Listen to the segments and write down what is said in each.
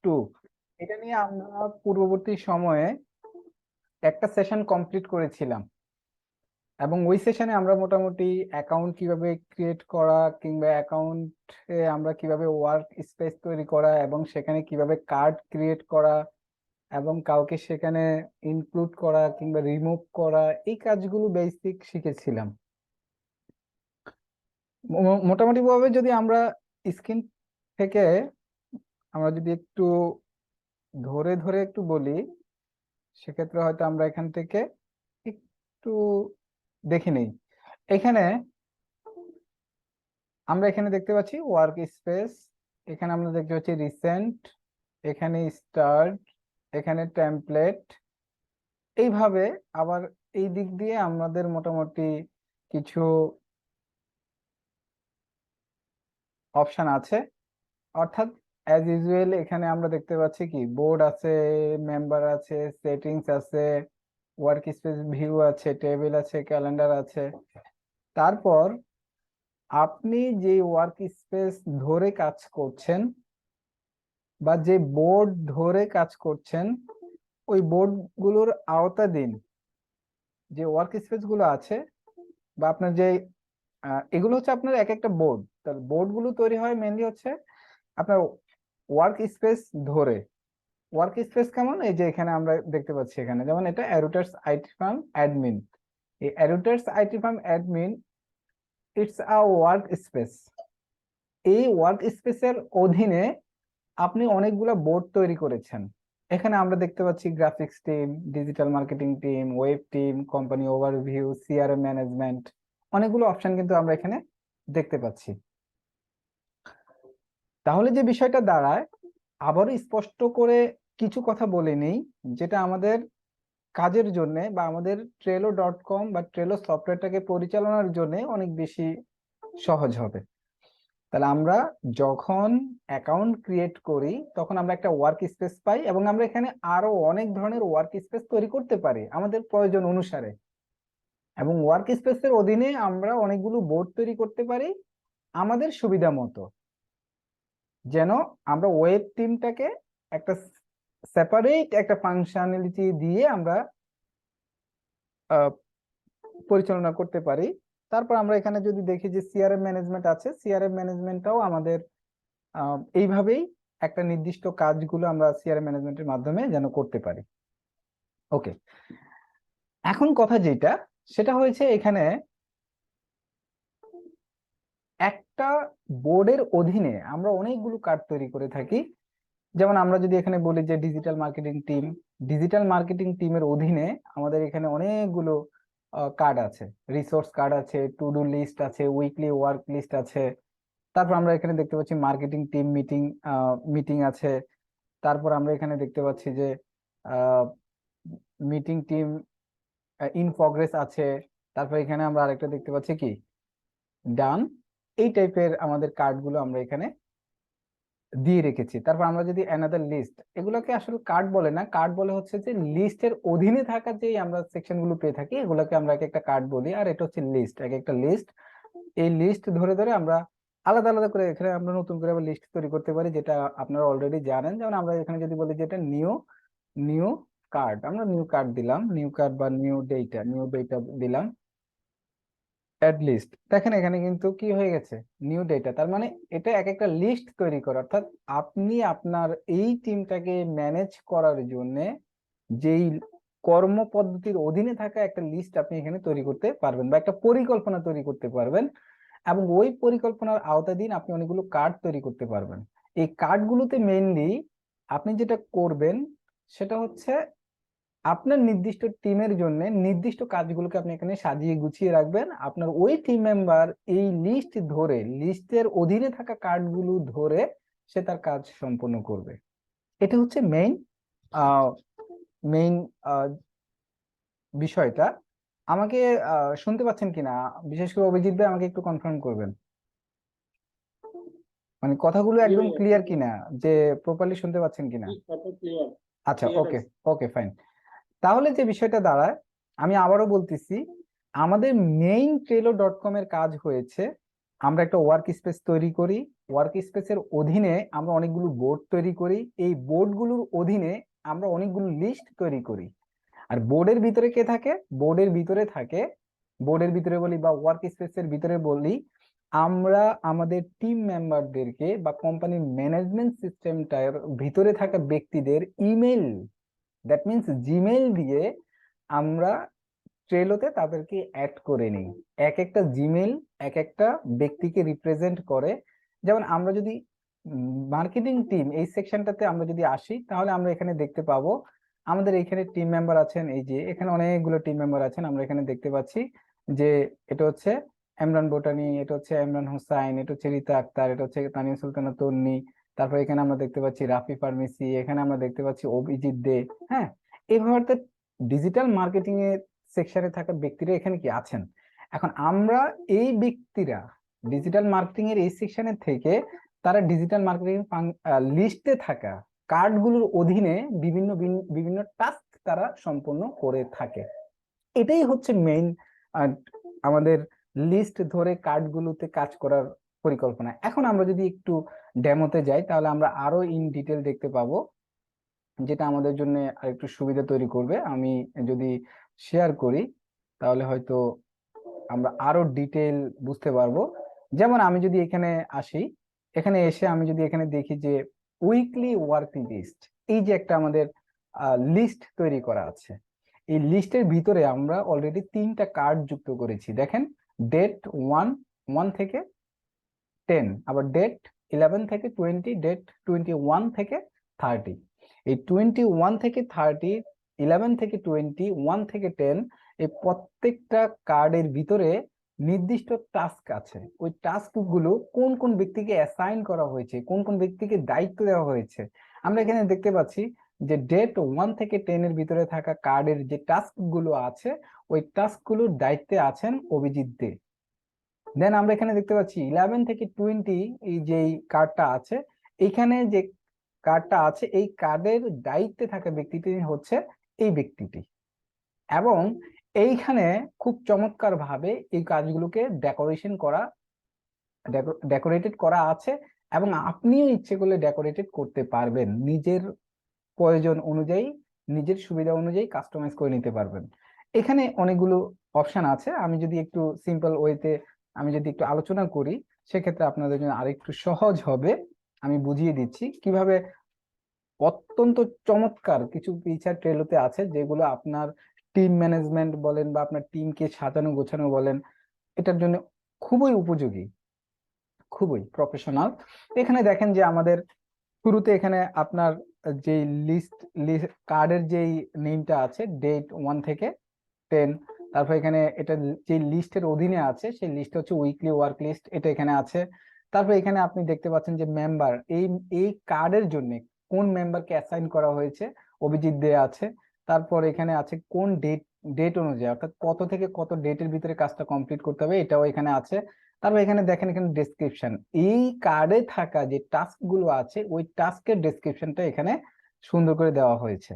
Two, এটা নিয়ে আমরা পূর্ববর্তী সময়ে একটা সেশন কমপ্লিট করেছিলাম এবং ওই সেশনে আমরা মোটামুটি অ্যাকাউন্ট কিভাবে ক্রিয়েট করা কিংবা অ্যাকাউন্টে আমরা কিভাবে ওয়ার্ক স্পেস তৈরি করা এবং সেখানে কিভাবে কার্ড ক্রিয়েট করা এবং কাউকে সেখানে ইনক্লুড করা কিংবা রিমুভ করা এই কাজগুলো বেসিক শিখেছিলাম। মোটামুটি ভাবে যদি আমরা স্ক্রিন থেকে আমরা যদি একটু ধরে ধরে একটু বলি, সেক্ষেত্রে হয়তো আমরা এখান থেকে একটু দেখে নেই। এখানে আমরা এখানে দেখতে পাচ্ছি ওয়ার্ক স্পেস, এখানে আমরা দেখতে পাচ্ছি রিসেন্ট, এখানে স্টার্ট, এখানে টেমপ্লেট। এইভাবে আবার এই দিক দিয়ে আমাদের মোটামুটি কিছু অপশন আছে, অর্থাৎ অ্যাজ ইউজুয়াল এখানে আমরা দেখতে পাচ্ছি কি বোর্ড আছে, মেম্বার আছে, সেটিংস আছে, ওয়ার্ক স্পেস ভিউ আছে, টেবিল আছে, ক্যালেন্ডার আছে। তারপর আপনি যে ওয়ার্ক স্পেস ধরে কাজ করছেন বা যে বোর্ড ধরে কাজ করছেন, ওই বোর্ড গুলোর আওতাধীন যে ওয়ার্ক স্পেস গুলো আছে বা আপনার যে এগুলো হচ্ছে আপনার এক একটা বোর্ড। তার বোর্ড গুলো তৈরি হয় মেনলি হচ্ছে আপনার ওয়ার্ক স্পেস ধরে। ওয়ার্ক স্পেস কেমন, এই যে এখানে আমরা দেখতে পাচ্ছি, এখানে যেমন এটা অ্যারুটার্স আইটি ফার্ম অ্যাডমিন। এই অ্যারুটার্স IT firm admin it's a work space. এই ওয়ার্ক স্পেসের অধীনে আপনি অনেকগুলো বোর্ড তৈরি করেছেন। এখানে আমরা দেখতে পাচ্ছি graphics team, digital marketing team, web team, company overview, CRM management, অনেকগুলো অপশন কিন্তু আমরা এখানে দেখতে পাচ্ছি। তাহলে যে বিষয়টা দাঁড়ায়, আবারও স্পষ্ট করে কিছু কথা বলে নেই, যেটা আমাদের কাজের জন্য বা আমাদের trello.com বা ট্রেলো সফটওয়্যারটাকে পরিচালনার জন্য অনেক বেশি সহজ হবে। তাহলে আমরা যখন অ্যাকাউন্ট ক্রিয়েট করি তখন আমরা একটা ওয়ার্ক স্পেস পাই এবং আমরা এখানে আরো অনেক ধরনের ওয়ার্ক স্পেস তৈরি করতে পারি আমাদের প্রয়োজন অনুসারে। এবং ওয়ার্ক স্পেসের অধীনে আমরা অনেকগুলো বোর্ড তৈরি করতে পারি আমাদের সুবিধা মতো, যেন আমরা ওয়েব টিমটাকে একটা সেপারেট একটা ফাংশনালিটি দিয়ে আমরা পরিচালনা করতে পারি। তারপর আমরা এখানে যদি দেখি যে সিআরএম ম্যানেজমেন্ট আছে, সিআরএম ম্যানেজমেন্টটাও আমাদের এইভাবেই একটা নির্দিষ্ট কাজগুলো আমরা সিআরএম ম্যানেজমেন্টের মাধ্যমে যেন করতে পারি। ওকে, এখন কথা যেটা সেটা হয়েছে এখানে একটা বোর্ডের অধীনে আমরা অনেকগুলো কার্ড তৈরি করে থাকি। যেমন আমরা যদি এখানে বলি যে digital marketing team, digital marketing টিমের অধীনে আমাদের এখানে অনেকগুলো কার্ড আছে, রিসোর্স কার্ড আছে, টু ডু লিস্ট আছে, উইকলি ওয়ার্ক লিস্ট আছে। তারপর আমরা এখানে দেখতে পাচ্ছি মার্কেটিং টিম মিটিং মিটিং আছে। তারপর আমরা এখানে দেখতে পাচ্ছি যে মিটিং টিম ইন প্রগ্রেস আছে। তারপর এখানে আমরা আরেকটা দেখতে পাচ্ছি কি ডান। এই টাইপের আমাদের কার্ডগুলো আমরা এখানে দিয়ে রেখেছি। তারপর আমরা যদি অ্যানাদার লিস্ট, এগুলোকে আসলে কার্ড বলে না, কার্ড বলে হচ্ছে যে লিস্টের অধীনে থাকা যে আমরা সেকশন গুলো পেয়ে থাকি এগুলোকে আমরা এক একটা কার্ড বলি, আর এটা হচ্ছে লিস্ট, এক একটা লিস্ট। এই লিস্ট ধরে ধরে আমরা আলাদা আলাদা করে এখানে আমরা নতুন করে আবার লিস্ট তৈরি করতে পারি, যেটা আপনারা অলরেডি জানেন। যেমন আমরা এখানে যদি বলি যে এটা নিউ নিউ কার্ড, আমরা নিউ কার্ড দিলাম, নিউ কার্ড বা নিউ ডেটা দিলাম। অ্যাড লিস্ট, দেখেন এখানে কিন্তু কি হয়ে গেছে, নিউ ডেটা। তার মানে এটা এক একটা লিস্ট তৈরি করে, অর্থাৎ আপনি আপনার এই টিমটাকে ম্যানেজ করার জন্য যেই কর্ম পদ্ধতির অধীনে থাকা একটা লিস্ট আপনি এখানে তৈরি করতে পারবেন বা একটা পরিকল্পনা তৈরি করতে পারবেন। এবং ওই পরিকল্পনার আওতাধীন আপনি অনেকগুলো কার্ড তৈরি করতে পারবেন। এই কার্ডগুলোতে মেইনলি আপনি যেটা করবেন সেটা হচ্ছে আপনার নির্দিষ্ট টিমের জন্য নির্দিষ্ট কাজগুলোকে আপনি এখানে সাজিয়ে গুছিয়ে রাখবেন। আপনার ওই টিম মেম্বার এই লিস্ট ধরে, লিস্টের অধীনে থাকা কার্ডগুলো ধরে সে তার কাজ সম্পন্ন করবে। এটা হচ্ছে মেইন মেইন বিষয়টা। আমাকে শুনতে পাচ্ছেন কিনা, বিশেষ করে অভিজিৎ ভাই আমাকে একটু কনফার্ম করবেন, মানে কথাগুলো একদম ক্লিয়ার কিনা, যে প্রপারলি শুনতে পাচ্ছেন কিনা। আচ্ছা, ওকে ওকে ফাইন। তাহলে যে বিষয়টা দাঁড়ায়, আমি আবারও বলতেছি, আমাদের মেইন trello.com এর কাজ হয়েছে আমরা একটা ওয়ার্ক স্পেস তৈরি করি, ওয়ার্ক স্পেসের অধীনে আমরা অনেকগুলো বোর্ড তৈরি করি, এই বোর্ডগুলোর অধীনে আমরা অনেকগুলো লিস্ট তৈরি করি। আর বোর্ডের ভিতরে কে থাকে? বোর্ডের ভিতরে থাকে, বোর্ডের ভিতরে বলি বা ওয়ার্ক স্পেসের ভিতরে বলি, আমরা আমাদের টিম মেম্বারদেরকে বা কোম্পানির ম্যানেজমেন্ট সিস্টেমটার ভিতরে থাকা ব্যক্তিদের ইমেল, দ্যাট মিনস জিমেইল দিয়ে আমরা ট্রেলোতে তাদেরকে অ্যাড করে নিই। এক একটা জিমেইল এক একটা ব্যক্তিকে রিপ্রেজেন্ট করে। যেমন আমরা যদি মার্কেটিং টিম এই সেকশনটাতে আমরা যদি আসি, তাহলে আমরা এখানে দেখতে পাবো আমাদের এখানে টিম মেম্বার আছেন, এই যে এখানে অনেকগুলো টিম মেম্বার আছেন। আমরা এখানে দেখতে পাচ্ছি যে এটা হচ্ছে এমরান বোটানি, এটা হচ্ছে এমরান হোসাইন, এটা হচ্ছে রীতা আক্তার, এটা হচ্ছে তানিয়া সুলতানা তন্নি। তারপর এখানে আমরা দেখতে পাচ্ছি রাফি ফার্মেসি, এখানে আমরা দেখতে পাচ্ছি অভিজিৎ দে। হ্যাঁ, এইভাবে ডিজিটাল মার্কেটিং এর সেকশনে থাকা ব্যক্তিরা এখানে কি আছেন। এখন আমরা এই ব্যক্তিরা ডিজিটাল মার্কেটিং এর এই সেকশনে থেকে তারা ডিজিটাল মার্কেটিং লিস্টে থাকা কার্ডগুলোর অধীনে বিভিন্ন বিভিন্ন টাস্ক তারা সম্পন্ন করে থাকে। এটাই হচ্ছে মেইন আমাদের লিস্ট ধরে কার্ডগুলোতে কাজ করার পরিকল্পনা। এখন আমরা যদি একটু ডেমোতে যাই, তাহলে আমরা আরো ইন ডিটেল দেখতে পাবো, যেটা আমাদের জন্য আরেকটু সুবিধা তৈরি করবে। আমি যদি শেয়ার করি, তাহলে হয়তো আমরা আরো ডিটেল বুঝতে পারবো। যেমন আমি যদি এখানে আসি, এখানে এসে আমি যদি এখানে দেখি যে উইকলি ওয়ার্ক লিস্ট, এই যে একটা আমাদের লিস্ট তৈরি করা আছে, এই লিস্টের ভিতরে আমরা অলরেডি 3টা কার্ড যুক্ত করেছি। দেখেন, ডেট 1 থেকে 10, আবার ডেট 11 থেকে 20, ডেট 21 থেকে 30। এই 21 থেকে 30, 11 থেকে 20, 1 থেকে 10, এই প্রত্যেকটা কার্ডের ভিতরে নির্দিষ্ট টাস্ক আছে। ওই টাস্ক গুলো কোন কোন ব্যক্তিকে অ্যাসাইন করা হয়েছে, কোন কোন ব্যক্তিকে দায়িত্ব দেওয়া হয়েছে, আমরা এখানে দেখতে পাচ্ছি যে ডেট 1 থেকে 10 এর ভিতরে থাকা কার্ডের যে টাস্ক গুলো আছে, ওই টাস্ক গুলোর দায়িত্বে আছেন অভিজিৎ দে। দেন আমরা এখানে দেখতে পাচ্ছি 11 থেকে 20, এই যে কার্ডটা আছে, এইখানে যে কার্ডটা আছে, এই কার্ডের দায়িত্বে থাকা ব্যক্তিটি হচ্ছে এই ব্যক্তিটি। এবং এইখানে খুব চমৎকার ভাবে এই কাজগুলোকে ডেকোরেটেড করা আছে, এবং আপনিও ইচ্ছে করলে ডেকোরেটেড করতে পারবেন নিজের প্রয়োজন অনুযায়ী, নিজের সুবিধা অনুযায়ী কাস্টমাইজ করে নিতে পারবেন। এখানে অনেকগুলো অপশন আছে। আমি যদি একটু সিম্পল ওয়েতে আমি যদি একটু আলোচনা করি, সেক্ষেত্রে আপনাদের জন্য আরেকটু সহজ হবে। আমি বুঝিয়ে দিচ্ছি কিভাবে অত্যন্ত চমৎকার কিছু ফিচার ট্রেলোতে আছে, যেগুলো আপনার টিম ম্যানেজমেন্ট বলেন বা আপনার টিমকে সাজানো গোছানো বলেন, এটার জন্য খুবই উপযোগী, খুবই প্রফেশনাল। এখানে দেখেন যে আমাদের শুরুতে এখানে আপনার যে লিস্ট কার্ডের যেই নেমটা আছে, ডেট 1 থেকে 10, তারপর এখানে এটা যে লিস্টের অধীনে আছে সেই লিস্ট হচ্ছে উইকলি ওয়ার্ক লিস্ট, এটা এখানে আছে। তারপর এখানে আপনি দেখতে পাচ্ছেন যে মেম্বার, এই এই কার্ডের জন্য কোন মেম্বারকে অ্যাসাইন করা হয়েছে, অভিজিৎ দে আছে। তারপর এখানে আছে কোন ডেট, ডেট অনুযায়ী, অর্থাৎ কত থেকে কত ডেটের ভিতরে কাজটা কমপ্লিট করতে হবে, এটাও এখানে আছে। তারপর এখানে দেখেন, এখানে ডেসক্রিপশন, এই কার্ডে থাকা যে টাস্ক গুলো আছে ওই টাস্কের ডেসক্রিপশনটা এখানে সুন্দর করে দেওয়া হয়েছে।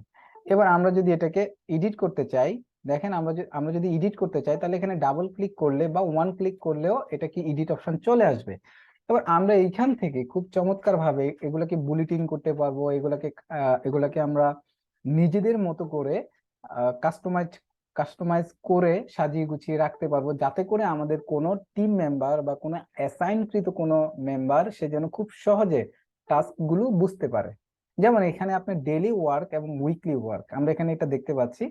এবার আমরা যদি এটাকে এডিট করতে চাই, দেখেন আমরা যদি এডিট করতে চাই, তাহলে এখানে ডাবল ক্লিক করলে বা ওয়ান ক্লিক করলেও এটা কি এডিট অপশন চলে আসবে। এবার আমরা এইখান থেকে খুব চমৎকার ভাবে এগুলোকে বুলেটিন করতে পারবো, এগুলাকে আমরা নিজেদের মতো করে কাস্টমাইজ কাস্টমাইজ করে সাজিয়ে গুছিয়ে রাখতে পারবো, যাতে করে আমাদের কোনো টিম মেম্বার বা কোনো অ্যাসাইনকৃত কোনো মেম্বার সে যেন খুব সহজে টাস্ক গুলো বুঝতে পারে। যেমন এখানে আপনার ডেইলি ওয়ার্ক এবং উইকলি ওয়ার্ক আমরা এখানে এটা দেখতে পাচ্ছি,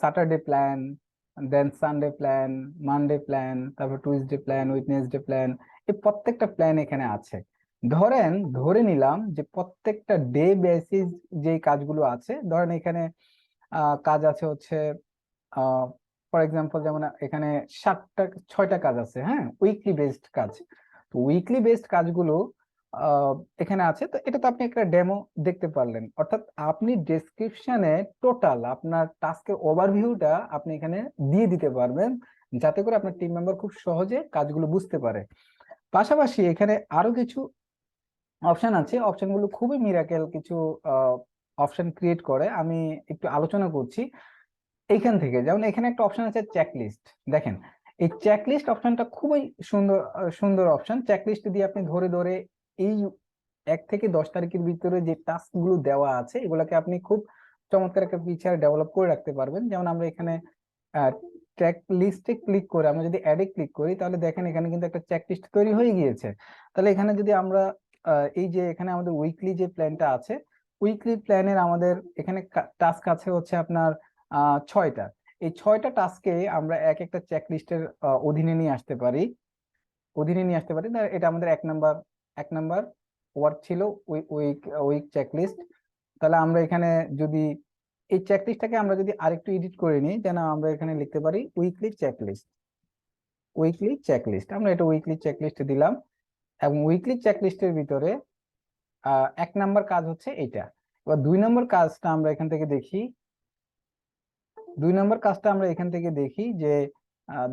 স্যাটারডে প্ল্যান, দেন সানডে প্ল্যান, মানডে প্ল্যান, তারপর টুইসডে প্ল্যান, উইডনেসডে প্ল্যান, এই প্রত্যেকটা প্ল্যান এখানে আছে। ধরে নিলাম যে প্রত্যেকটা ডে বেসিস যে কাজগুলো আছে, ধরেন এখানে কাজ আছে হচ্ছে ফর এক্সাম্পল, যেমন এখানে 6টা কাজ আছে, হ্যাঁ, উইকলি বেসড কাজ। তো উইকলি বেসড কাজগুলো এখানে আছে। তো এটা তো আপনি একটা ডেমো দেখতে পারলেন, অর্থাৎ আপনি ডেসক্রিপশনে টোটাল আপনার টাস্কের ওভারভিউটা আপনি এখানে দিয়ে দিতে পারবেন, যাতে করে আপনার টিম মেম্বার খুব সহজে কাজগুলো বুঝতে পারে। পাশাপাশি এখানে আরো কিছু অপশন আছে, অপশনগুলো খুবই মিরাকেল কিছু অপশন ক্রিয়েট করে। আমি একটু আলোচনা করছি এইখান থেকে। যেমন এখানে একটা অপশন আছে চেকলিস্ট, দেখেন এই চেকলিস্ট অপশনটা খুবই সুন্দর সুন্দর অপশন। চেকলিস্ট দিয়ে আপনি ধরে ধরে এই 1 থেকে 10 তারিখের ভিতরে যে টাস্ক গুলো দেওয়া আছে এগুলোকে আপনি খুব চমৎকার একটা ফিচার ডেভেলপ করে রাখতে পারবেন। যেমন আমরা এখানে ট্র্যাক লিস্টে ক্লিক করে আমরা যদি অ্যাডে ক্লিক করি, তাহলে দেখেন এখানে কিন্তু একটা চেক লিস্ট তৈরি হয়ে গিয়েছে। তাহলে এখানে যদি আমরা এই যে এখানে আমাদের উইকলি যে প্ল্যানটা আছে, উইকলি প্ল্যানের আমাদের এখানে টাস্ক আছে হচ্ছে আপনার 6টা। এই 6টা টাস্কে আমরা এক একটা চেক লিস্টের অধীনে নিয়ে আসতে পারি। এটা আমাদের 1 নাম্বার ওয়ার্ক ছিল, উইক উইক চেকলিস্ট। তাহলে আমরা এখানে যদি এই চেকলিস্টটাকে আমরা যদি আরেকটু এডিট করে নিই, যেন আমরা এখানে লিখতে পারি উইকলি চেকলিস্ট। আমরা এটা উইকলি চেকলিস্ট দিলাম, এবং উইকলি চেকলিস্টের ভিতরে 1 নাম্বার কাজ হচ্ছে এটা। এবার 2 নম্বর কাজটা আমরা এখান থেকে দেখি। 2 নম্বর কাজটা আমরা এখান থেকে দেখি যে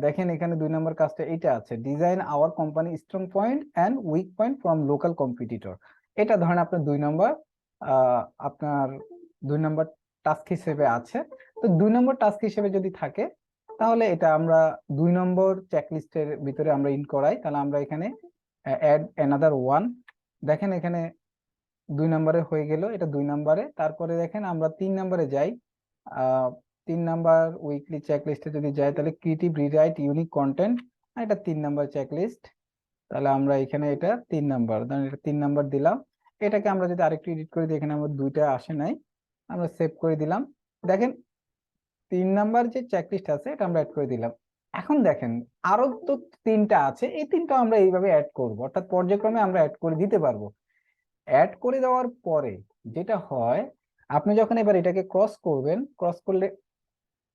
দেখেন এখানে 2 নম্বর কাজটা এটা আছে, design hour company strong point and weak point from local competitor. এটা ধরেন আপনার 2 নম্বর আপনার 2 নম্বর টাস্ক হিসেবে আছে। তো 2 নম্বর টাস্ক হিসেবে যদি থাকে, তাহলে এটা আমরা 2 নম্বর চেকলিস্টের ভিতরে আমরা ইন করাই। তাহলে আমরা এখানে অ্যাড অ্যানাদার ওয়ান, দেখেন এখানে 2 নম্বরে হয়ে গেল, এটা 2 নম্বরে। তারপরে দেখেন আমরা 3 নম্বরে যাই। 3 নম্বর উইকলি চেকলিস্টে যদি যাই, তাহলে ক্রিয়েটিভ রিরাইট ইউনিক কন্টেন্ট, এটা 3 নম্বর চেকলিস্ট। তাহলে আমরা এখানে এটা 3 নম্বর, এটা 3 নম্বর দিলাম। এটাকে আমরা যদি আরেকটু এডিট করে দিই, এখানে আমার 2টা আসে নাই, আমরা সেভ করে দিলাম। দেখেন 3 নম্বর যে চেকলিস্ট আছে এটা আমরা অ্যাড করে দিলাম। এখন দেখেন আরো তো 3টা আছে, এই 3টা আমরা এইভাবে অ্যাড করব, অর্থাৎ পর্যায়ক্রমে আমরা অ্যাড করে দিতে পারবো। অ্যাড করে দেওয়ার পরে যেটা হয়, আপনি যখন এবার এটাকে ক্রস করবেন,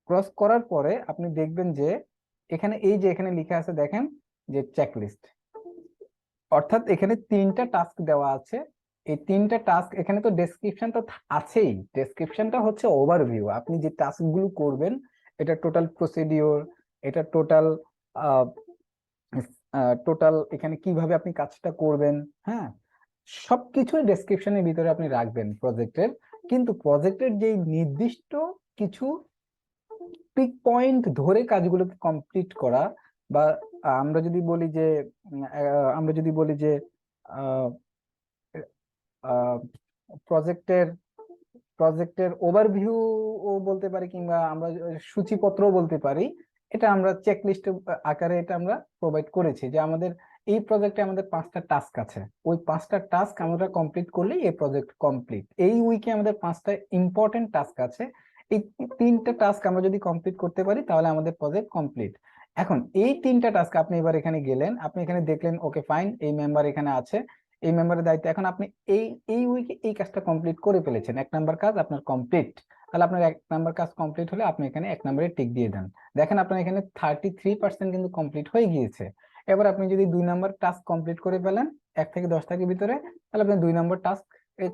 ক্রস করার পরে আপনি দেখবেন যে এখানে এই যে এখানে লেখা আছে দেখেন যে চেকলিস্ট, অর্থাৎ এখানে 3টা টাস্ক দেওয়া আছে। এই 3টা টাস্ক এখানে তো ডেসক্রিপশন তো আছেই, ডেসক্রিপশনটা হচ্ছে ওভারভিউ, আপনি যে টাস্ক গুলো করবেন, এটা টোটাল প্রসিডিওর, এটা টোটাল টোটাল এখানে কিভাবে আপনি কাজটা করবেন, হ্যাঁ, সবকিছু ডেসক্রিপশনের ভিতরে আপনি রাখবেন প্রজেক্টের। কিন্তু প্রজেক্টের যে নির্দিষ্ট কিছু পিক পয়েন্ট ধরে কাজগুলোকে কমপ্লিট করা, বা আমরা যদি বলি যে আমরা যদি বলি যে প্রজেক্টের প্রজেক্টের ওভারভিউ ও বলতে পারি, কিংবা আমরা সূচিপত্র বলতে পারি, এটা আমরা চেকলিস্ট আকারে এটা আমরা প্রোভাইড করেছি যে আমাদের এই প্রজেক্টে আমাদের 5টা টাস্ক আছে, ওই 5টা টাস্ক আমরা কমপ্লিট করলেই এই প্রজেক্ট কমপ্লিট। এই উইকে আমাদের 5টা ইম্পর্টেন্ট টাস্ক আছে, এই 3টা টাস্ক আমরা যদি কমপ্লিট করতে পারি তাহলে আমাদের প্রজেক্ট কমপ্লিট। এখন এই 3টা টাস্ক আপনি এবার এখানে গেলেন, আপনি এখানে দেখলেন ওকে ফাইন, এই মেম্বার এখানে আছে, এই মেম্বারের দায়িত্ব। এখন আপনি এই এই উইকে এই কাজটা কমপ্লিট করে ফেলেছেন, 1 নম্বর কাজ আপনার কমপ্লিট। তাহলে আপনার 1 নম্বর কাজ কমপ্লিট হলে আপনি এখানে 1 নম্বরে টিক দিয়ে দেন। দেখেন আপনার এখানে 33% কিন্তু কমপ্লিট হয়ে গিয়েছে। এবার আপনি যদি 2 নম্বর টাস্ক কমপ্লিট করে ফেলেন 1 থেকে 10 তারিখের ভিতরে, তাহলে আপনি 2 নম্বর টাস্ক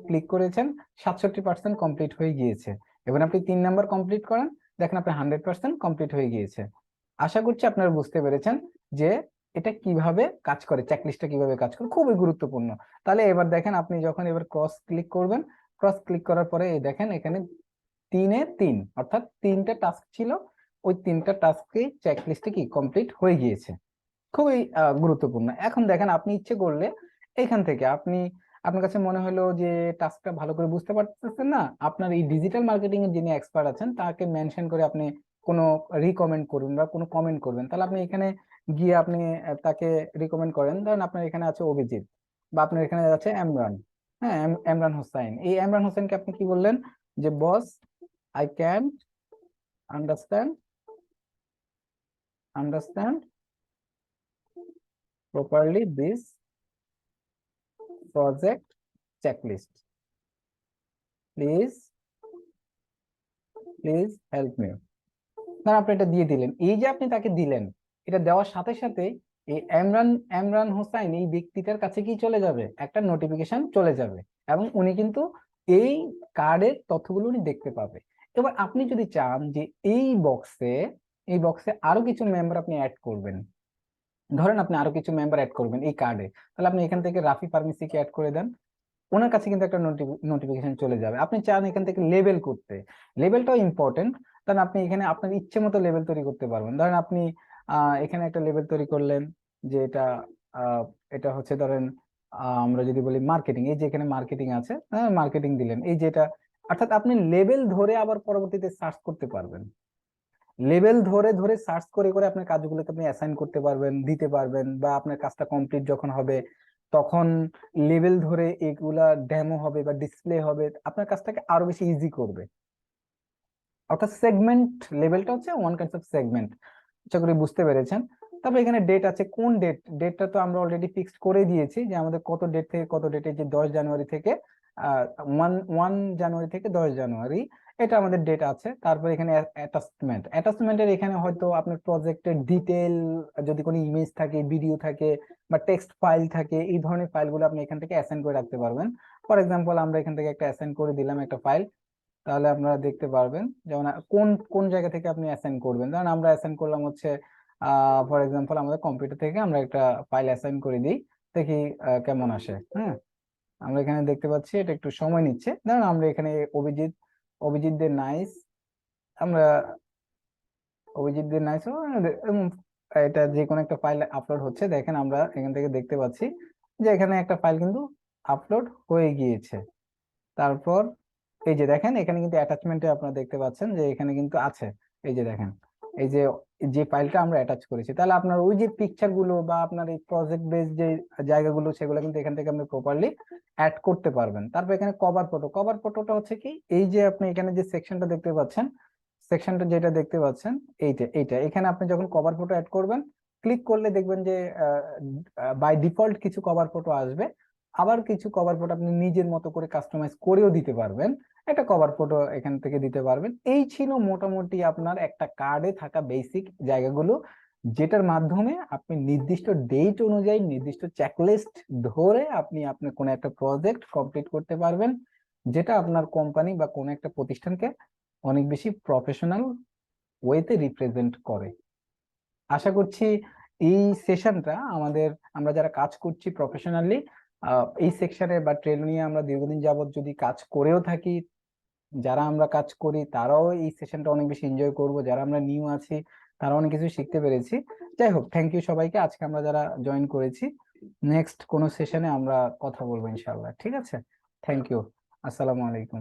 ক্লিক করেছেন, 67% কমপ্লিট হয়ে গিয়েছে। এবার আপনি 3 নম্বর কমপ্লিট করেন, দেখেন আপনার 100% কমপ্লিট হয়ে গিয়েছে। আশা করছি আপনারা বুঝতে পেরেছেন যে এটা কিভাবে কাজ করে, চেকলিস্টটা কিভাবে কাজ করে, খুবই গুরুত্বপূর্ণ। তাহলে এবার দেখেন আপনি যখন এবার ক্রস ক্লিক করবেন, ক্রস ক্লিক করার পরে এই দেখেন এখানে 3-এ-3, অর্থাৎ 3টা টাস্ক ছিল, ওই 3টা টাস্কই চেকলিস্টে কি কমপ্লিট হয়ে গিয়েছে। খুবই গুরুত্বপূর্ণ। এখন দেখেন আপনি ইচ্ছে করলে এখান থেকে আপনার কাছে মনে হলো যে টাস্কটা ভালো করে বুঝতে পারতেছেন না, আপনার এই ডিজিটাল মার্কেটিং এর যিনি এক্সপার্ট আছেন তাকে মেনশন করে আপনি কোনো রিকমেন্ড করবেন বা কোনো কমেন্ট করবেন, তাহলে আপনি এখানে গিয়ে আপনি তাকে রিকমেন্ড করেন। ধরেন আপনার এখানে আছে অভিজিৎ, বা আপনার এখানে আছে এমরান, হ্যাঁ, এমরান হোসাইন। এই এমরান হোসেনকে আপনি কি বললেন যে boss, I can understand understand properly this project checklist, please help me। না, আপনি এটা দিয়ে দিলেন, এই যে আপনি তাকে দিলেন, এটা দেওয়ার সাথে সাথে এই এমরান হোসাইন এই ব্যক্তিটার কাছে কি চলে যাবে, একটা নোটিফিকেশন চলে যাবে, এবং উনি কিন্তু এই কার্ডের তথ্যগুলো উনি দেখতে পাবে। এবার আপনি যদি চান যে এই বক্সে আরো কিছু মেম্বার আপনি অ্যাড করবেন, ধরেন আপনি আরো কিছু মেম্বার অ্যাড করবেন এই কার্ডে, তাহলে আপনি এখান থেকে রাফি ফার্মেসিকে অ্যাড করে দেন, ওনার কাছে কিন্তু একটা নোটিফিকেশন চলে যাবে। আপনি চান এখান থেকে লেবেল করতে, লেবেলটাও ইম্পর্টেন্ট, কারণ আপনি এখানে আপনার ইচ্ছে মতো লেবেল তৈরি করতে পারবেন। ধরেন আপনি এখানে একটা লেবেল তৈরি করলেন যে এটা এটা হচ্ছে ধরেন আমরা যদি বলি মার্কেটিং, এই যে এখানে মার্কেটিং আছে, মার্কেটিং দিলেন, এই যেটা, অর্থাৎ আপনি লেভেল ধরে আবার পরবর্তীতে সার্চ করতে পারবেন। লেভেল ধরে ধরে সার্চ করে করে আপনার কাজগুলোকে আপনি অ্যাসাইন করতে পারবেন, দিতে পারবেন, বা আপনার কাজটা কমপ্লিট যখন হবে তখন লেভেল ধরে এগুলা ডেমো হবে বা ডিসপ্লে হবে, আপনার কাজটাকে আরো বেশি ইজি করবে। অর্থাৎ সেগমেন্ট লেভেলটা হচ্ছে ওয়ান কাইন্ড অফ সেগমেন্ট। আশা করি বুঝতে পেরেছেন। তারপর এখানে ডেট আছে, কোন ডেটটা তো আমরা অলরেডি ফিক্সড করে দিয়েছি যে আমাদের কত ডেট থেকে কত ডেটে, যে 10 জানুয়ারি থেকে ওয়ান ওয়ান জানুয়ারি থেকে 10 জানুয়ারি, এটা আমাদের ডেট আছে। তারপর এখানে অ্যাটাচমেন্টের এখানে হয়তো আপনার প্রজেক্টের ডিটেল, যদি কোনো ইমেজ থাকে, ভিডিও থাকে, বা টেক্সট ফাইল থাকে, এই ধরনের ফাইলগুলো আপনি এখান থেকে অ্যাসাইন করে রাখতে পারবেন। ফর এক্সাম্পল আমরা এখান থেকে একটা অ্যাসাইন করে দিলাম একটা ফাইল, তাহলে আপনারা দেখতে পারবেন যেমন কোন কোন জায়গা থেকে আপনি অ্যাসাইন করবেন। ধরেন আমরা অ্যাসাইন করলাম হচ্ছে ফর এক্সাম্পল আমাদের কম্পিউটার থেকে আমরা একটা ফাইল অ্যাসাইন করে দিই, দেখি কেমন আসে। হ্যাঁ, আমরা এখানে দেখতে পাচ্ছি এটা একটু সময় নিচ্ছে। ধরেন আমরা এখানে অভিজিৎ অভিজিৎ দে নাইস, আমরা অভিজিৎ দে নাইস, এটা যে কোনো একটা ফাইল আপলোড হচ্ছে, দেখেন আমরা এখান থেকে দেখতে পাচ্ছি যে এখানে একটা ফাইল কিন্তু আপলোড হয়ে গিয়েছে। তারপর এই যে দেখেন এখানে কিন্তু অ্যাটাচমেন্টে আপনারা দেখতে পাচ্ছেন যে এখানে কিন্তু আছে, এই যে দেখেন, এই যে যে ফাইলটা আমরা অ্যাটাচ করেছি, তাহলে আপনার ওই যে পিকচার গুলো বা আপনার এই প্রজেক্ট বেস যে জায়গাগুলো, সেগুলো কিন্তু এখান থেকে আপনি প্রপারলি অ্যাড করতে পারবেন। তারপর এখানে কভার ফটোটা হচ্ছে কি, এই যে আপনি এখানে যে সেকশনটা দেখতে পাচ্ছেন, সেকশনটা যেটা দেখতে পাচ্ছেন, এইটা এখানে আপনি যখন কভার ফটো অ্যাড করবেন, ক্লিক করলে দেখবেন যে বাই ডিফল্ট কিছু কভার ফটো আসবে, আবার কিছু কভার ফটো আপনি নিজের মতো করে কাস্টমাইজ করেও দিতে পারবেন, একটা কভার ফটো এখান থেকে দিতে পারবেন। এই ছিল মোটামুটি আপনার একটা কার্ডে থাকা বেসিক জায়গাগুলো, যেটার মাধ্যমে আপনি নির্দিষ্ট ডেট অনুযায়ী নির্দিষ্ট চেকলিস্ট ধরে আপনি আপনার কোনো একটা প্রজেক্ট কমপ্লিট করতে পারবেন, যেটা আপনার কোম্পানি বা কোনো একটা প্রতিষ্ঠানকে অনেক বেশি প্রফেশনাল ওয়েতে রিপ্রেজেন্ট করে। আশা করছি এই সেশনটা আমাদের, আমরা যারা কাজ করছি প্রফেশনালি এই সেকশনে বা ট্রেল নিয়ে আমরা দীর্ঘদিন যাবত যদি কাজ করেও থাকি, যারা আমরা কাজ করি তারাও এই সেশনটা অনেক বেশি এনজয় করব, যারা আমরা নিউ আছি তারা অনেক কিছু শিখতে পেরেছি। যাই হোক, থ্যাংক ইউ সবাইকে, আজকে আমরা যারা জয়েন করেছি, নেক্সট কোনো সেশনে আমরা কথা বলবো ইনশাআল্লাহ, ঠিক আছে? থ্যাংক ইউ, আসসালামু আলাইকুম।